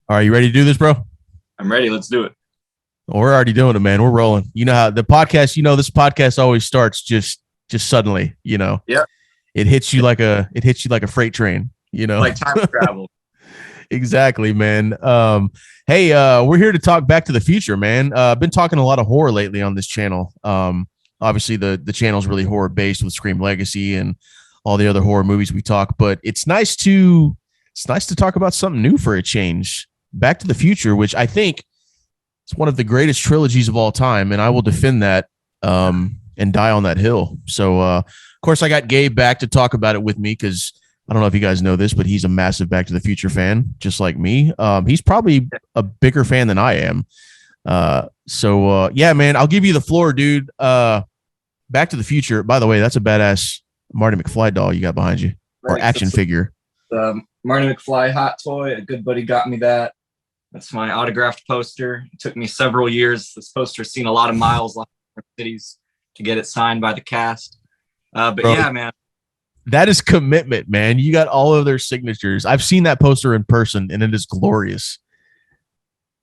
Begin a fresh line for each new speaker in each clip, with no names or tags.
All right, you ready to do this, bro?
I'm ready. Let's do it.
Well, we're already doing it, man. We're rolling. You know how the podcast, this podcast always starts just suddenly,
Yeah.
it hits you like a freight train,
Like time travel.
Exactly, man. Hey, we're here to talk Back to the Future, man. I've been talking a lot of horror lately on this channel. Obviously the channel's really horror based with Scream Legacy and all the other horror movies we talk, but it's nice to talk about something new for a change. Back to the Future, which I think is one of the greatest trilogies of all time, and I will defend that and die on that hill. So, of course, I got Gabe back to talk about it with me because I don't know if you guys know this, but he's a massive Back to the Future fan, just like me. He's probably a bigger fan than I am. Yeah, man, I'll give you the floor, dude. Back to the Future. By the way, that's a badass Marty McFly doll you got behind you, or action figure.
Marty McFly hot toy. A good buddy got me that. That's my autographed poster. It took me several years. This poster's seen a lot of miles, a lot of cities to get it signed by the cast. But Bro, yeah, man.
That is commitment, man. You got all of their signatures. I've seen that poster in person, and it is glorious.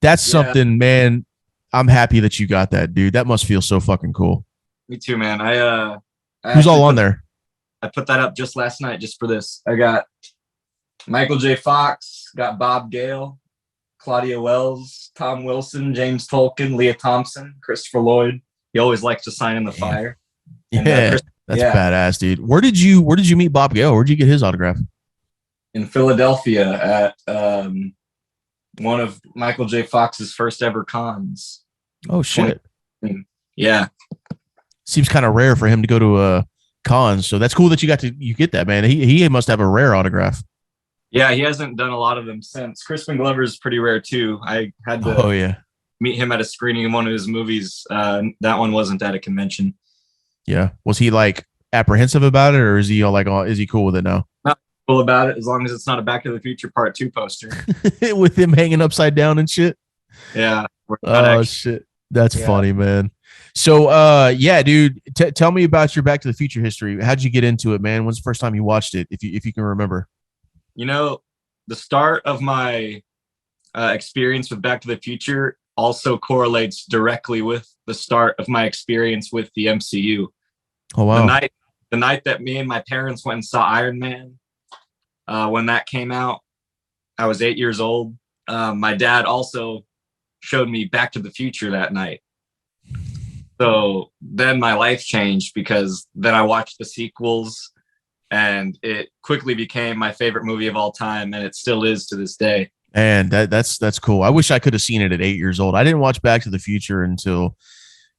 That's something, man. I'm happy that you got that, dude. That must feel so fucking cool.
Me too, man.
Who's all on there?
I put that up just last night just for this. I got Michael J. Fox, got Bob Gale, Claudia Wells, Tom Wilson, James Tolkien, Leah Thompson, Christopher Lloyd. He always likes to sign in the fire.
Yeah, that's badass, dude. Where did you meet Bob Gale? Where'd you get his autograph?
In Philadelphia at one of Michael J. Fox's first ever cons.
Oh shit!
Yeah,
seems kind of rare for him to go to cons. So that's cool that you get that, man. He must have a rare autograph.
Yeah, he hasn't done a lot of them since. Crispin Glover is pretty rare too. I had to meet him at a screening of one of his movies. That one wasn't at a convention.
Yeah, was he like apprehensive about it, or is he is he cool with it now?
Not cool about it as long as it's not a Back to the Future Part 2 poster
with him hanging upside down and shit.
Yeah.
Oh shit, that's funny, man. So, yeah, dude, tell me about your Back to the Future history. How'd you get into it, man? When's the first time you watched it, if you can remember?
The start of my experience with Back to the Future also correlates directly with the start of my experience with the MCU.
Oh, wow.
The night that me and my parents went and saw Iron Man, when that came out, I was 8 years old. My dad also showed me Back to the Future that night. So then my life changed because then I watched the sequels and it quickly became my favorite movie of all time. And it still is to this day.
And that's cool. I wish I could have seen it at 8 years old. I didn't watch Back to the Future until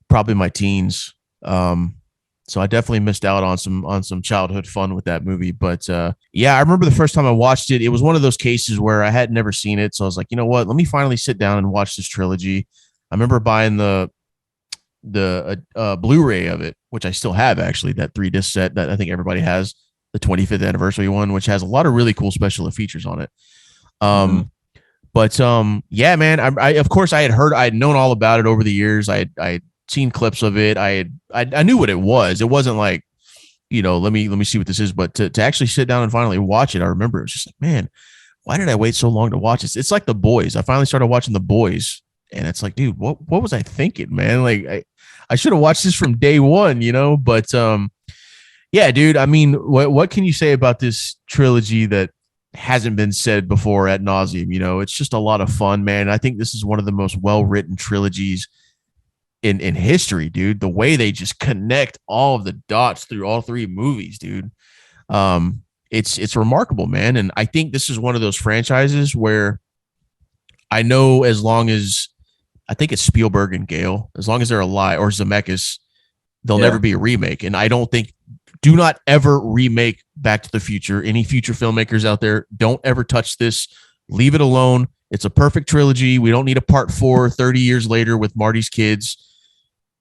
probably my teens. So I definitely missed out on some childhood fun with that movie. But yeah, I remember the first time I watched it. It was one of those cases where I had never seen it. So I was like, you know what? Let me finally sit down and watch this trilogy. I remember buying the Blu-ray of it, which I still have, actually, that 3-disc set that I think everybody has, the 25th anniversary one, which has a lot of really cool special features on it. But yeah, man, I of course I had known all about it over the years. I had seen clips of it. I knew what it was. It wasn't like, let me see what this is, but to actually sit down and finally watch it, I remember it was just like, man, why did I wait so long to watch this? It's like The Boys. I finally started watching The Boys, and it's like, dude, what was I thinking, man? Like I should have watched this from day one, but yeah, dude, I mean, what can you say about this trilogy that hasn't been said before ad nauseum? It's just a lot of fun, man. I think this is one of the most well-written trilogies in history, dude. The way they just connect all of the dots through all three movies, dude. It's remarkable, man. And I think this is one of those franchises where I know as long as I think it's Spielberg and Gale, as long as they're alive, or Zemeckis, there'll never be a remake. And I don't think, do not ever remake Back to the Future. Any future filmmakers out there, don't ever touch this. Leave it alone. It's a perfect trilogy. We don't need a part 4 30 years later with Marty's kids.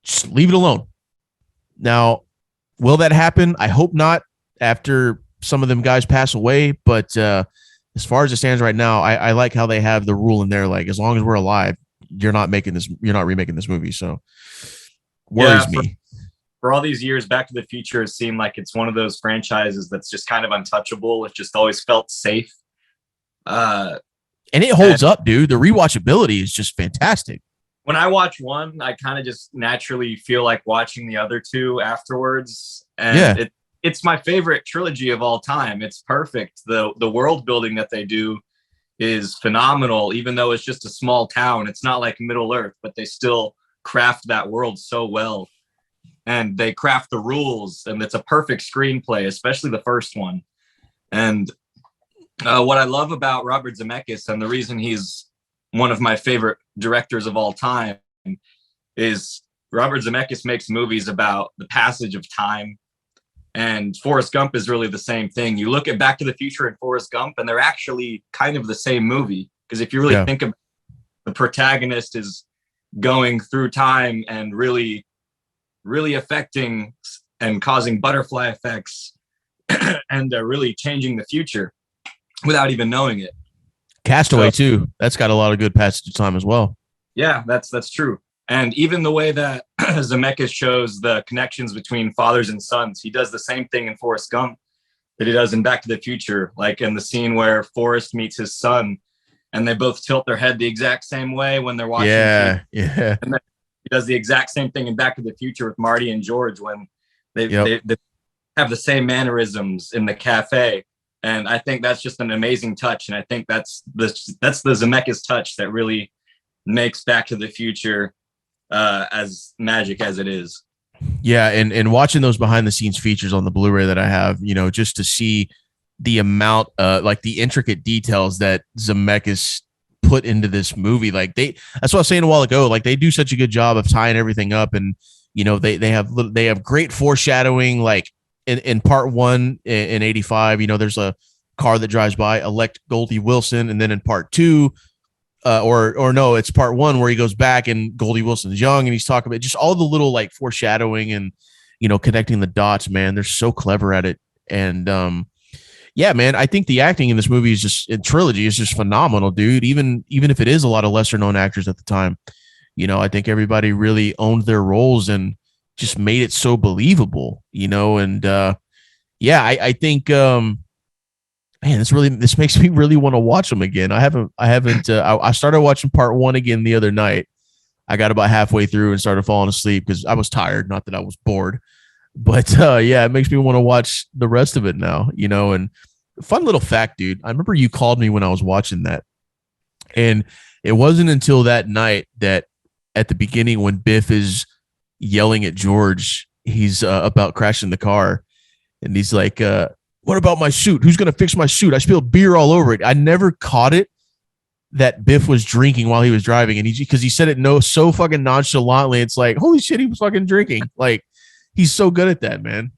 Just leave it alone. Now, will that happen? I hope not after some of them guys pass away. But as far as it stands right now, I like how they have the rule in there. Like, as long as we're alive, you're not remaking this movie. So worries me.
For all these years, Back to the Future has seemed like it's one of those franchises that's just kind of untouchable. It just always felt safe.
And it holds up, dude. The rewatchability is just fantastic.
When I watch one, I kind of just naturally feel like watching the other two afterwards. And
Yeah.
it's my favorite trilogy of all time. It's perfect. The world building that they do is phenomenal, even though it's just a small town. It's not like Middle Earth, but they still craft that world so well. And they craft the rules, and it's a perfect screenplay, especially the first one. And what I love about Robert Zemeckis, and the reason he's one of my favorite directors of all time, is Robert Zemeckis makes movies about the passage of time. And Forrest Gump is really the same thing. You look at Back to the Future and Forrest Gump, and they're actually kind of the same movie. Because if you really think about it, the protagonist is going through time and really, really affecting and causing butterfly effects and really changing the future without even knowing it.
Castaway too. That's got a lot of good passage of time as well.
Yeah, that's true. And even the way that Zemeckis shows the connections between fathers and sons, he does the same thing in Forrest Gump that he does in Back to the Future. Like in the scene where Forrest meets his son, and they both tilt their head the exact same way when they're watching.
Yeah.
And then he does the exact same thing in Back to the Future with Marty and George when they have the same mannerisms in the cafe. And I think that's just an amazing touch. And I think that's the Zemeckis touch that really makes Back to the Future as magic as it is.
Yeah, and watching those behind the scenes features on the Blu-ray that I have, just to see the amount, like the intricate details that Zemeckis put into this movie, that's what I was saying a while ago. Like they do such a good job of tying everything up, and they have great foreshadowing. Like in part one in '85, there's a car that drives by, elect Goldie Wilson, and then in part two. Or no, it's part one where he goes back and Goldie Wilson's young and he's talking about just all the little like foreshadowing and, connecting the dots, man. They're so clever at it. And, yeah, man, I think the acting in this movie in Trilogy is just phenomenal, dude. Even if it is a lot of lesser known actors at the time, I think everybody really owned their roles and just made it so believable, and, yeah, I think, man, this makes me really want to watch them again. I started watching part one again the other night. I got about halfway through and started falling asleep because I was tired, not that I was bored. But yeah, it makes me want to watch the rest of it now, and fun little fact, dude. I remember you called me when I was watching that. And it wasn't until that night that at the beginning when Biff is yelling at George, he's about crashing the car. And he's like, what about my suit? Who's going to fix my suit? I spilled beer all over it. I never caught it that Biff was drinking while he was driving. And because he said it so fucking nonchalantly. It's like, holy shit, he was fucking drinking. Like, he's so good at that, man.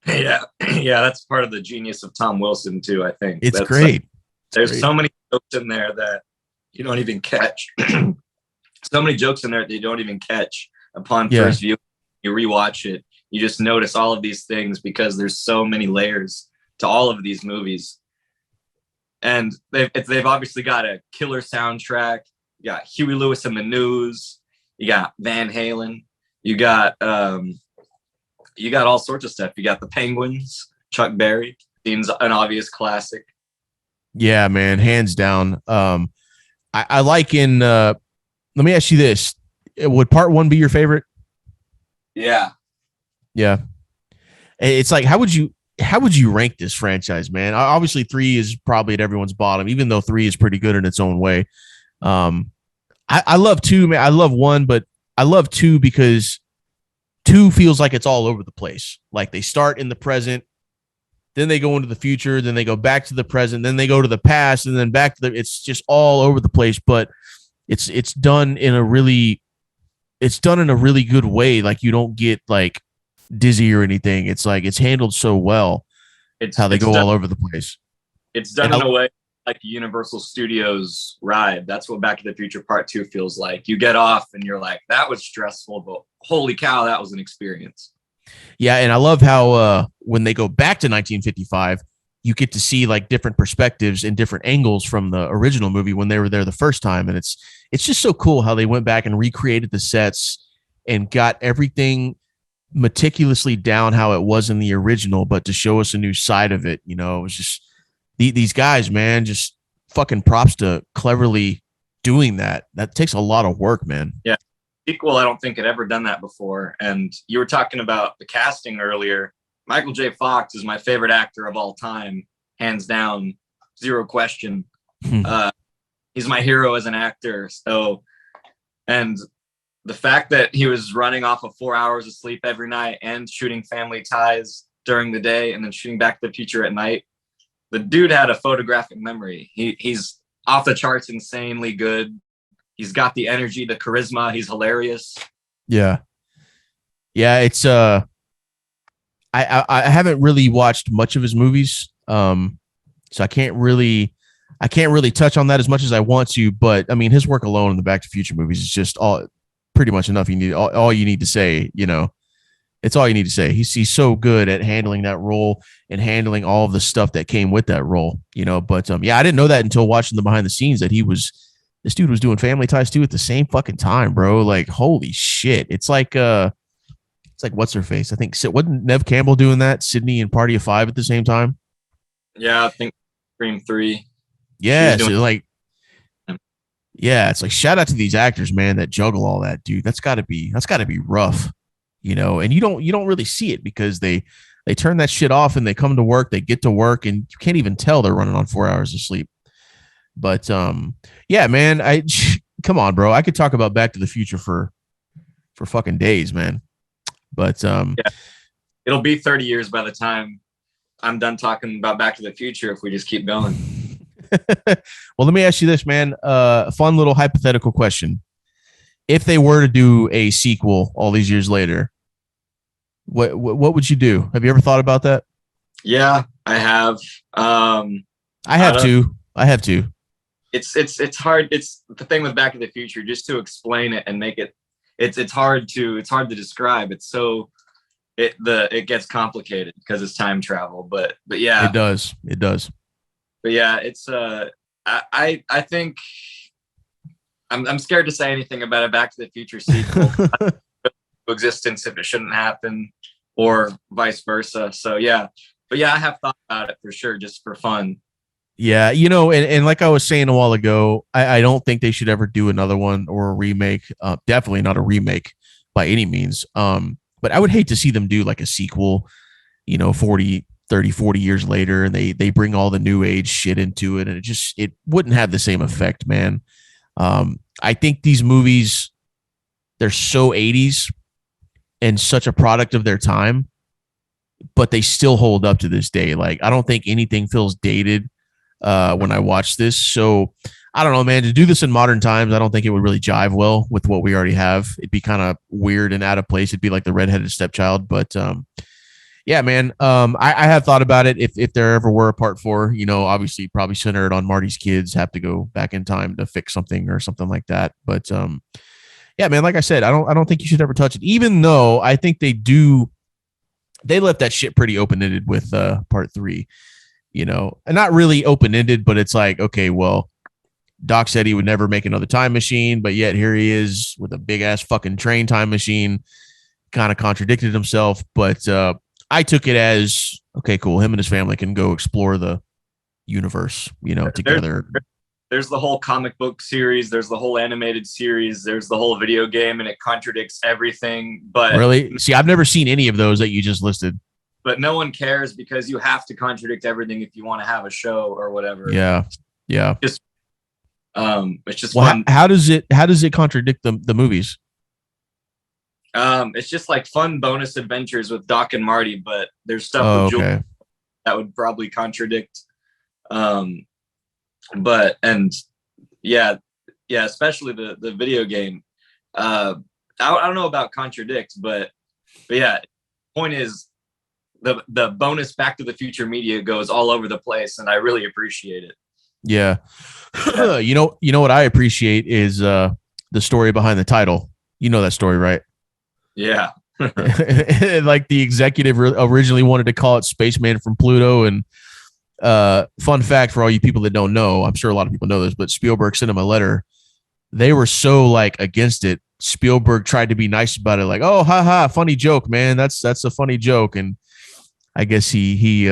Yeah. Yeah. That's part of the genius of Tom Wilson too, I think.
It's great.
There's so many jokes in there that you don't even catch. So many jokes in there that you don't even catch upon first view. You rewatch it. You just notice all of these things because there's so many layers to all of these movies. And they've obviously got a killer soundtrack. You got Huey Lewis and the News. You got Van Halen. You got all sorts of stuff. You got the Penguins, Chuck Berry. Seems an obvious classic.
Yeah, man, hands down. I like let me ask you this. Would part one be your favorite?
Yeah.
Yeah. It's like, how would you rank this franchise, man? Obviously 3 is probably at everyone's bottom, even though 3 is pretty good in its own way. I love 2, man. I love 1, but I love 2 because 2 feels like it's all over the place. Like they start in the present, then they go into the future, then they go back to the present, then they go to the past, and then back to it's just all over the place, but it's done in a really good way. Like you don't get like dizzy or anything. It's like it's handled so well. It's how they go all over the place.
It's done in a way like a Universal Studios ride. That's what Back to the Future Part 2 feels like. You get off and you're like, that was stressful, but holy cow, that was an experience.
Yeah, and I love how when they go back to 1955, you get to see like different perspectives and different angles from the original movie when they were there the first time, and it's just so cool how they went back and recreated the sets and got everything meticulously down how it was in the original, but to show us a new side of it. It was just these guys, man, just fucking props to cleverly doing that. That takes a lot of work, man.
Yeah. Sequel, I don't think had ever done that before. And you were talking about the casting earlier. Michael J. Fox is my favorite actor of all time, hands down, zero question. He's my hero as an actor. So, and the fact that he was running off of 4 hours of sleep every night and shooting Family Ties during the day and then shooting Back to the Future at night, the dude had a photographic memory. He's off the charts, insanely good. He's got the energy, the charisma. He's hilarious.
Yeah. It's I haven't really watched much of his movies. So I can't really touch on that as much as I want to, but I mean, his work alone in the Back to the Future movies is just all pretty much enough. You need all you need to say, it's all you need to say. He's so good at handling that role and handling all of the stuff that came with that role, but I didn't know that until watching the behind the scenes that this dude was doing Family Ties too at the same fucking time, bro. Like, holy shit. It's like what's her face? I think wasn't Nev Campbell doing that? Sydney and Party of Five at the same time.
Yeah, I think Scream 3.
Yeah, so like, yeah, it's like shout out to these actors, man, that juggle all that, dude. That's got to be rough, And you don't really see it because they turn that shit off and they come to work, they get to work, and you can't even tell they're running on 4 hours of sleep. But yeah, man, come on, bro. I could talk about Back to the Future for fucking days, man. But yeah,
it'll be 30 years by the time I'm done talking about Back to the Future if we just keep going.
Well, let me ask you this, man. Fun little hypothetical question. If they were to do a sequel all these years later, what would you do? Have you ever thought about that?
Yeah, I have.
I have too.
It's hard. It's the thing with Back to the Future, just to explain it and make it. It's hard to describe. It's so it gets complicated because it's time travel. But yeah,
it does.
But yeah, it's I think I'm scared to say anything about a Back to the Future sequel existence if it shouldn't happen, or vice versa. So yeah, but yeah, I have thought about it for sure, just for fun.
Yeah, and like I was saying a while ago, I don't think they should ever do another one or a remake. Definitely not a remake by any means. But I would hate to see them do like a sequel, 40 years later, and they bring all the new age shit into it, and it wouldn't have the same effect, man. I think these movies, they're so 80s and such a product of their time, but they still hold up to this day. Like, I don't think anything feels dated when I watch this. So I don't know, man, to do this in modern times, I don't think it would really jive well with what we already have. It'd be kind of weird and out of place. It'd be like the redheaded stepchild, but yeah, man. I have thought about it. If there ever were a part 4, obviously probably centered on Marty's kids, have to go back in time to fix something or something like that. But yeah, man, like I said, I don't think you should ever touch it, even though I think they left that shit pretty open-ended with part 3, and not really open-ended, but it's like, okay, well, Doc said he would never make another time machine, but yet here he is with a big ass fucking train time machine. Kind of contradicted himself, but I took it as, okay, cool. Him and his family can go explore the universe, together.
There's the whole comic book series. There's the whole animated series. There's the whole video game, and it contradicts everything. But
really, see, I've never seen any of those that you just listed.
But no one cares because you have to contradict everything if you want to have a show or whatever.
Yeah.
It's just
well,
fun.
How does it contradict the movies?
It's just like fun bonus adventures with Doc and Marty, but there's stuff with Jules that would probably contradict. But especially the video game. I don't know about contradict, but yeah, point is the bonus Back to the Future media goes all over the place, and I really appreciate it.
Yeah. You know what I appreciate is the story behind the title. You know that story, right?
Yeah.
Like the executive originally wanted to call it Spaceman from Pluto. And fun fact for all you people that don't know, I'm sure a lot of people know this, but Spielberg sent him a letter. They were so like against it. Spielberg tried to be nice about it, like, oh, haha, funny joke, man. That's a funny joke. And I guess he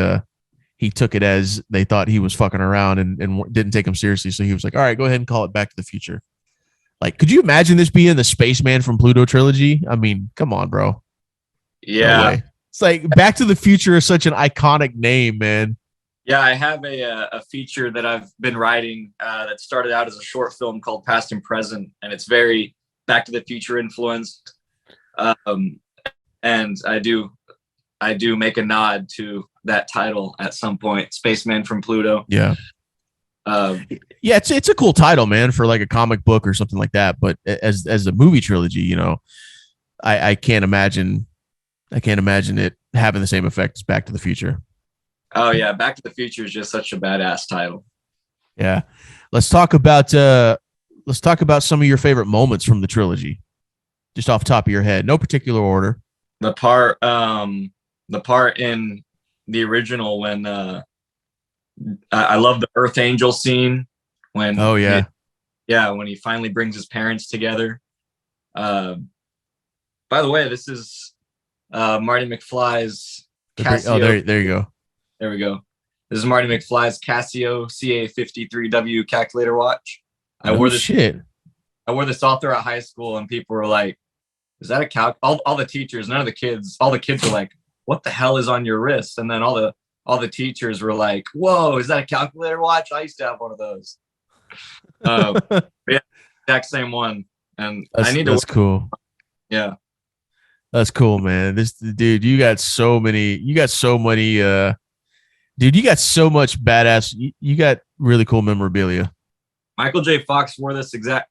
he took it as they thought he was fucking around and didn't take him seriously. So he was like, all right, go ahead and call it Back to the Future. Like, could you imagine this being the Spaceman from Pluto trilogy? I mean, come on, bro. No
Yeah.
way. It's like Back to the Future is such an iconic name, man.
Yeah, I have a feature that I've been writing that started out as a short film called Past and Present, and it's very Back to the Future influenced. And I do make a nod to that title at some point, Spaceman from Pluto.
Yeah. Yeah, it's a cool title, man, for like a comic book or something like that. But as a movie trilogy, you know, I can't imagine it having the same effect as Back to the Future.
Oh yeah, Back to the Future is just such a badass title.
Yeah. Let's talk about some of your favorite moments from the trilogy. Just off the top of your head. No particular order.
The part in the original when I love the Earth Angel scene when
Oh yeah.
when he finally brings his parents together. By the way, this is Marty McFly's Casio.
There you go.
There we go. This is Marty McFly's Casio CA53W calculator watch. I wore this all throughout high school, and people were like, "Is that a all the teachers, none of the kids, all the kids were like, "What the hell is on your wrist?" And then all the teachers were like, "Whoa, is that a calculator watch? I used to have one of those." Yeah, exact same one. And
that's cool.
Yeah.
That's cool, man. Dude, you got so much badass. You got really cool memorabilia.
Michael J. Fox wore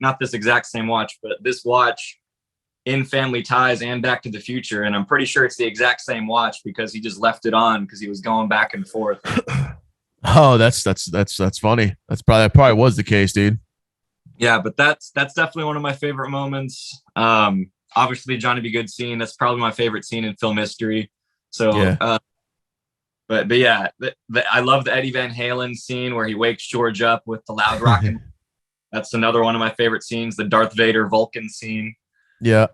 not this exact same watch, but this watch in Family Ties and Back to the Future. And I'm pretty sure it's the exact same watch because he just left it on because he was going back and forth.
Oh, that's funny. That probably was the case, dude.
Yeah, but that's definitely one of my favorite moments. Obviously Johnny B. Good scene. That's probably my favorite scene in film history. So,
yeah.
But yeah, I love the Eddie Van Halen scene where he wakes George up with the loud rock. That's another one of my favorite scenes. The Darth Vader Vulcan scene.
Yeah.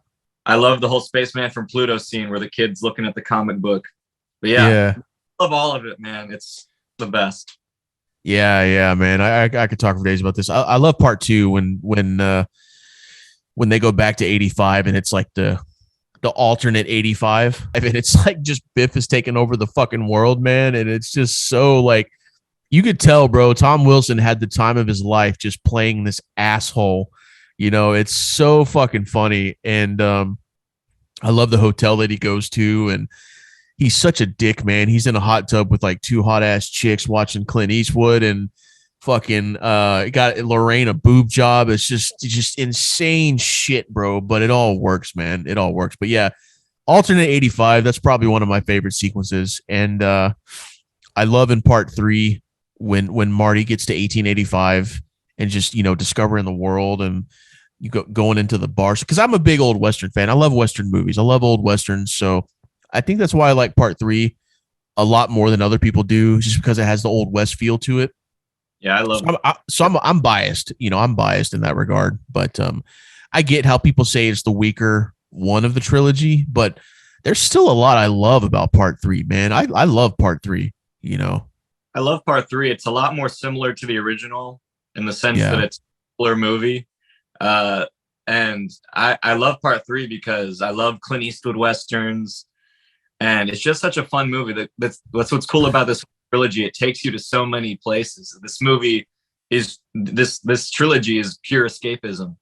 I love the whole Spaceman from Pluto scene where the kid's looking at the comic book. But yeah. I love all of it, man. It's the best.
Yeah, man. I could talk for days about this. I love part 2 when they go back to 85 and it's like the alternate 85. I mean, it's like just Biff is taking over the fucking world, man. And it's just so like, you could tell, bro, Tom Wilson had the time of his life just playing this asshole. You know, it's so fucking funny. And I love the hotel that he goes to. And he's such a dick, man. He's in a hot tub with like 2 hot ass chicks watching Clint Eastwood and fucking got Lorraine a boob job. It's just insane shit, bro. But it all works, man. It all works. But yeah, alternate 85. That's probably one of my favorite sequences. And I love in part 3 when Marty gets to 1885 and just, you know, discovering the world and you going into the bars. Because I'm a big old Western fan. I love Western movies. I love old Westerns. So I think that's why I like part 3 a lot more than other people do, just because it has the old West feel to it.
Yeah, I love
it. I'm biased. You know, I'm biased in that regard. But I get how people say it's the weaker one of the trilogy, but there's still a lot I love about part 3, man. I love part 3, you know.
I love part 3. It's a lot more similar to the original in the sense that it's a fuller movie. And I love part 3 because I love Clint Eastwood Westerns. And it's just such a fun movie. That's what's cool about this trilogy. It takes you to so many places. This movie is this trilogy is pure escapism.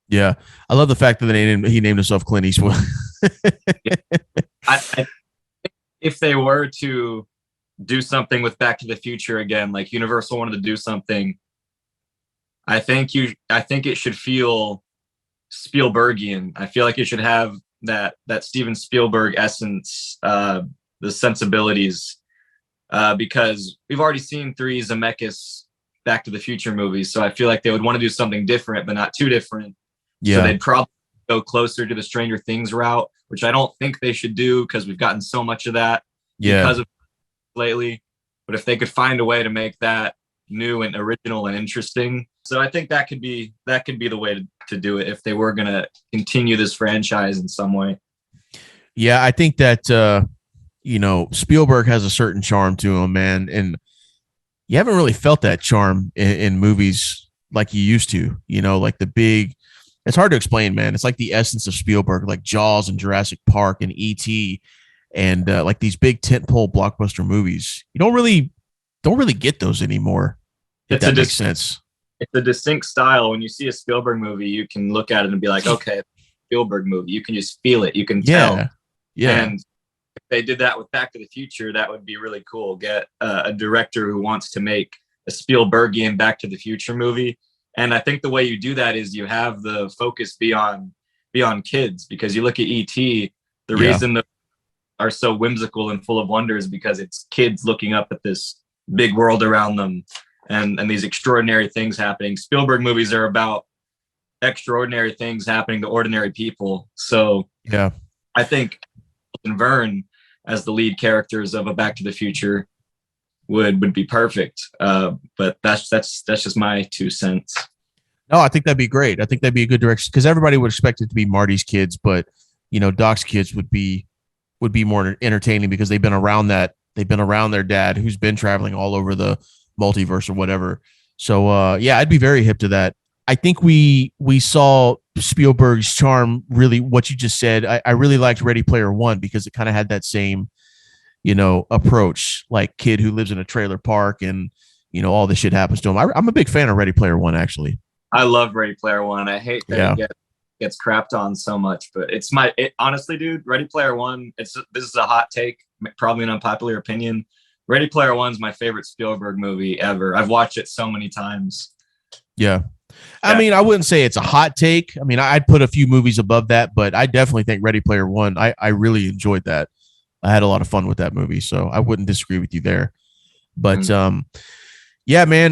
Yeah, I love the fact that he named himself Clint Eastwood.
I if they were to do something with Back to the Future again, like Universal wanted to do something, I think it should feel Spielbergian. I feel like it should have that Steven Spielberg essence, the sensibilities, because we've already seen 3 Zemeckis Back to the Future movies, so I feel like they would want to do something different, but not too different. Yeah. So they'd probably go closer to the Stranger Things route, which I don't think they should do because we've gotten so much of that because of lately. But if they could find a way to make that new and original and interesting, so I think that could be the way to do it if they were going to continue this franchise in some way.
Yeah, I think that Spielberg has a certain charm to him, man, and you haven't really felt that charm in movies like you used to. Like the big. It's hard to explain, man. It's like the essence of Spielberg, like Jaws and Jurassic Park and E.T. and like these big tentpole blockbuster movies. You don't really get those anymore. If
It's a
that makes sense.
it's a distinct style. When you see a Spielberg movie, you can look at it and be like, okay, Spielberg movie. You can just feel it. You can tell.
Yeah, yeah,
And if they did that with Back to the Future, that would be really cool. Get a director who wants to make a Spielbergian Back to the Future movie. And I think the way you do that is you have the focus beyond kids, because you look at ET, the
yeah,
reason that are so whimsical and full of wonder is because it's kids looking up at this big world around them, and these extraordinary things happening. Spielberg movies are about extraordinary things happening to ordinary people. So
yeah.
I think Vern as the lead characters of a Back to the Future would be perfect. But that's just my 2 cents.
No, I think that'd be great. I think that'd be a good direction because everybody would expect it to be Marty's kids, but Doc's kids would be more entertaining because they've been around their dad who's been traveling all over the multiverse or whatever. So yeah, I'd be very hip to that. I think we saw Spielberg's charm, really what you just said. I really liked Ready Player One because it kind of had that same approach, like kid who lives in a trailer park and all this shit happens to him. I'm a big fan of Ready Player One, actually.
I love Ready Player One. I hate that it gets crapped on so much, but honestly, dude, Ready Player One, this is a hot take, probably an unpopular opinion. Ready Player One's my favorite Spielberg movie ever. I've watched it so many times.
Yeah. I mean, I wouldn't say it's a hot take. I mean, I'd put a few movies above that, but I definitely think Ready Player One, I really enjoyed that. I had a lot of fun with that movie, so I wouldn't disagree with you there. But yeah, man,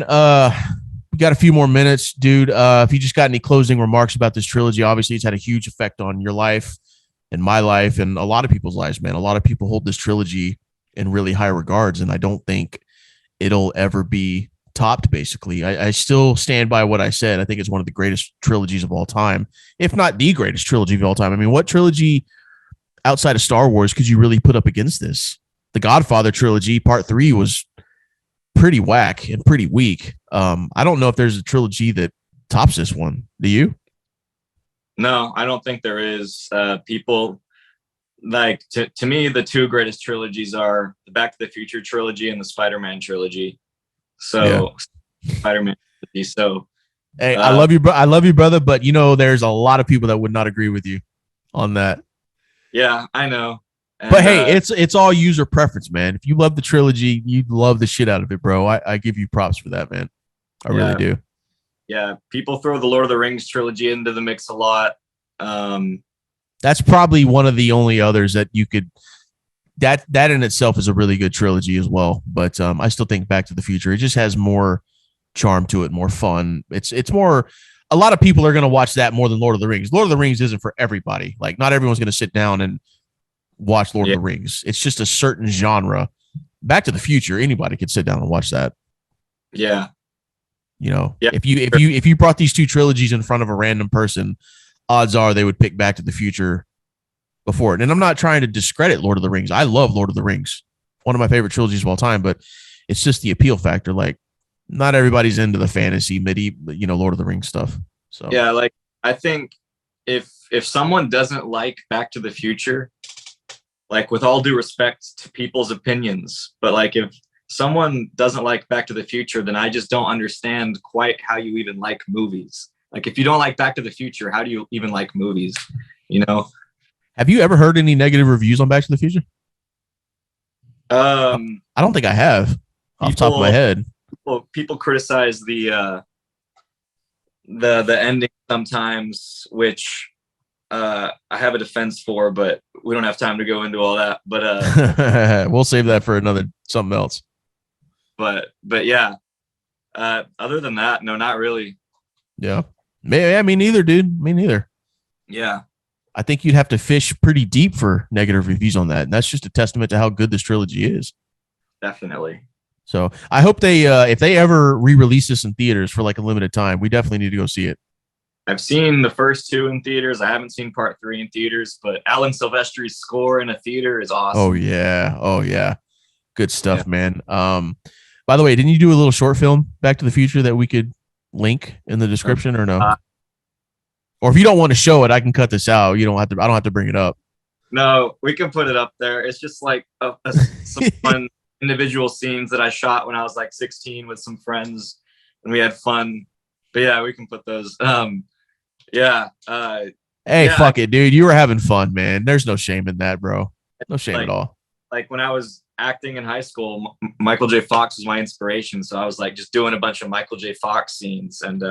we got a few more minutes, dude. If you just got any closing remarks about this trilogy, obviously it's had a huge effect on your life and my life and a lot of people's lives, man. A lot of people hold this trilogy in really high regards, and I don't think it'll ever be topped. Basically, I still stand by what I said. I think it's one of the greatest trilogies of all time, if not the greatest trilogy of all time. I mean, what trilogy outside of Star Wars could you really put up against this? The Godfather trilogy, Part 3, was pretty whack and pretty weak. I don't know if there's a trilogy that tops this one. Do you?
No, I don't think there is. People like to me, the two greatest trilogies are the Back to the Future trilogy and the Spider-Man trilogy. So Spider-Man trilogy. So
hey, I love you, I love you, brother. But there's a lot of people that would not agree with you on that.
Yeah, I know. And,
but hey, it's all user preference, man. If you love the trilogy, you love the shit out of it, bro. I give you props for that, man. I really do.
Yeah, people throw the Lord of the Rings trilogy into the mix a lot.
That's probably one of the only others that you could. That in itself is a really good trilogy as well. But I still think Back to the Future, it just has more charm to it, more fun. It's more. A lot of people are going to watch that more than Lord of the Rings. Lord of the Rings isn't for everybody. Like, not everyone's going to sit down and watch Lord of the Rings. It's just a certain genre. Back to the Future, anybody could sit down and watch that.
Yeah.
If you brought these two trilogies in front of a random person, odds are they would pick Back to the Future before it. And I'm not trying to discredit Lord of the Rings. I love Lord of the Rings. One of my favorite trilogies of all time, but it's just the appeal factor. Like, not everybody's into the fantasy, medieval, Lord of the Rings stuff. So
yeah, like I think if someone doesn't like Back to the Future, like, with all due respect to people's opinions, but like if someone doesn't like Back to the Future, then I just don't understand quite how you even like movies. Like, if you don't like Back to the Future, how do you even like movies?
Have you ever heard any negative reviews on Back to the Future?
I
don't think I have off the top of my head.
People criticize the ending sometimes, which I have a defense for, but we don't have time to go into all that. But
we'll save that for something else.
But yeah, other than that, no, not really.
Yeah, me neither, dude. Me neither.
Yeah,
I think you'd have to fish pretty deep for negative reviews on that, and that's just a testament to how good this trilogy is.
Definitely.
So I hope they, if they ever re-release this in theaters for like a limited time, we definitely need to go see it.
I've seen the first two in theaters. I haven't seen part three in theaters, but Alan Silvestri's score in a theater is
Oh
awesome.
yeah. Oh yeah. Good
Yeah.
stuff, man. By the way, didn't you do a little short film Back to the Future that we could link in the description or no?
Uh,
Or if you don't want to show it, I can cut this out. You don't have to. I don't have to bring it up.
no, we can put it up there. It's just like some fun individual scenes that I shot when I was like 16 with some friends, and we had fun. But yeah, we can put those. Yeah,
Hey,
yeah.
fuck it, dude. You were having fun, man. There's no shame in that, bro. No shame at all.
Like when I was acting in high school, Michael J. Fox was my inspiration. So I was like just doing a bunch of Michael J. Fox scenes, and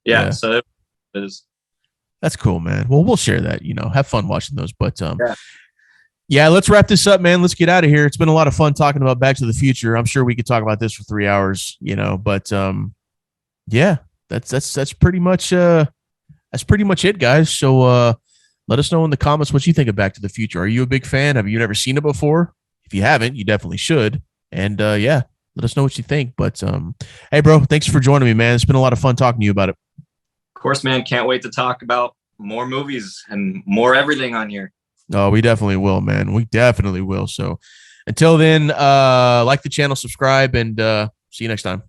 yeah, so it is.
That's cool, man. Well, we'll share that. Have fun watching those. But
Yeah.
yeah, let's wrap this up, man. Let's get out of here. It's been a lot of fun talking about Back to the Future. I'm sure we could talk about this for 3 hours. But yeah, that's pretty much it, guys. So let us know in the comments what you think of Back to the Future. Are you a big fan? Have you never seen it before? If you haven't, you definitely should. And yeah, let us know what you think. But hey, bro, thanks for joining me, man. It's been a lot of fun talking to you about it.
Of course, man. Can't wait to talk about more movies and more everything on here.
Oh, we definitely will, man. We definitely will. So until then, like the channel, subscribe, and see you next time.